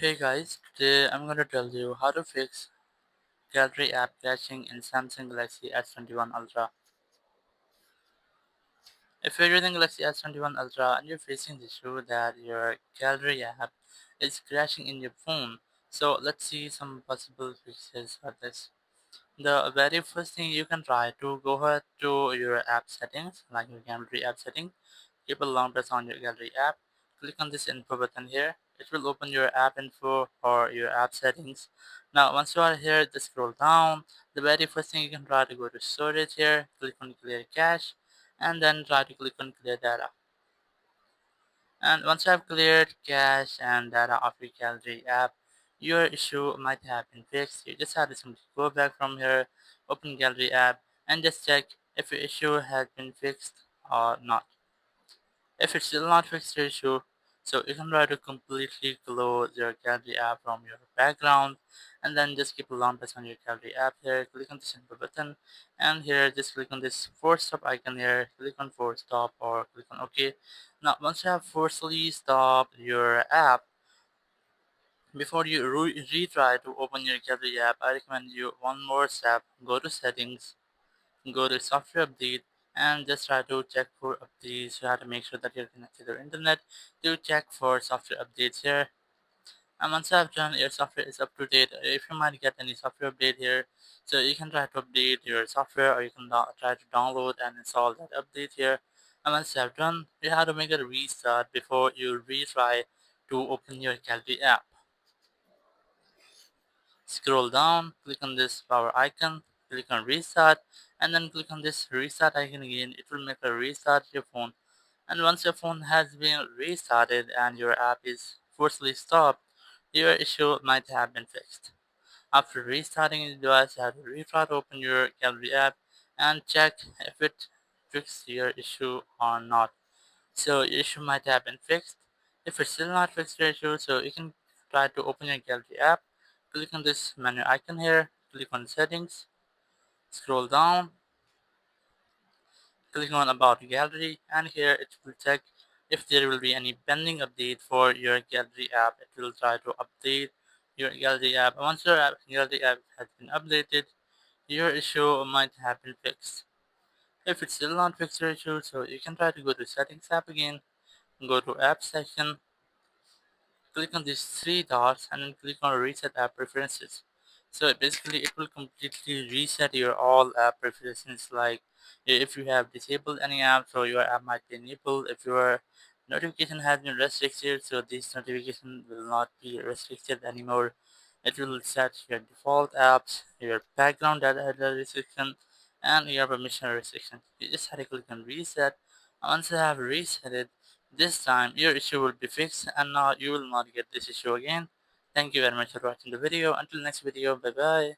Hey guys, today I'm going to tell you how to fix gallery app crashing in Samsung Galaxy S21 Ultra. If you're using Galaxy S21 Ultra and you're facing the issue that your gallery app is crashing in your phone, so let's see some possible fixes for this. The very first thing you can try to go ahead to your app settings, like your gallery app setting. Keep a long press on your gallery app. Click on this info button here. It will open your app info or your app settings. Now, once you are here, just scroll down. The very first thing you can try to go to storage here. Click on clear cache, and then try to click on clear data. And once you have cleared cache and data of your gallery app, your issue might have been fixed. You just have to simply go back from here, open gallery app, and just check if your issue has been fixed or not. If it's still not fixed your issue, so you can try to completely close your gallery app from your background, and then just keep a long press on your gallery app here. Click on this info button, and here just click on this force stop icon here. Click on force stop or click on OK. Now once you have forcefully stopped your app, before you retry to open your gallery app, I recommend you one more step. Go to settings, go to software update, and just try to check for updates. You have to make sure that you're connected to the internet to check for software updates here. And once you have done, your software is up to date. If you might get any software update here, so you can try to update your software, or you can try to download and install that update here. And once you have done, you have to make a restart before you retry to open your gallery app. Scroll down, click on this power icon, click on restart, and then click on this restart icon again. It will make a restart your phone. And once your phone has been restarted and your app is forcefully stopped, your issue might have been fixed. After restarting the device, you have to retry to open your gallery app and check if it fixed your issue or not. So your issue might have been fixed. If it's still not fixed your issue, so you can try to open your gallery app. Click on this menu icon here, click on settings, scroll down, click on about gallery, and here it will check if there will be any pending update for your gallery app. It will try to update your gallery app. Once your gallery app has been updated, your issue might have been fixed. If it's still not fixed your issue, so you can try to go to settings app again, go to app section, click on these three dots and then click on reset app preferences. So basically it will completely reset your all app preferences, like if you have disabled any app, so your app might be enabled. If your notification has been restricted, so this notification will not be restricted anymore. It will set your default apps, your background data restriction, and your permission restriction. You just have to click on reset. Once you have reset it, this time your issue will be fixed and now you will not get this issue again. Thank you very much for watching the video. Until next video, bye bye.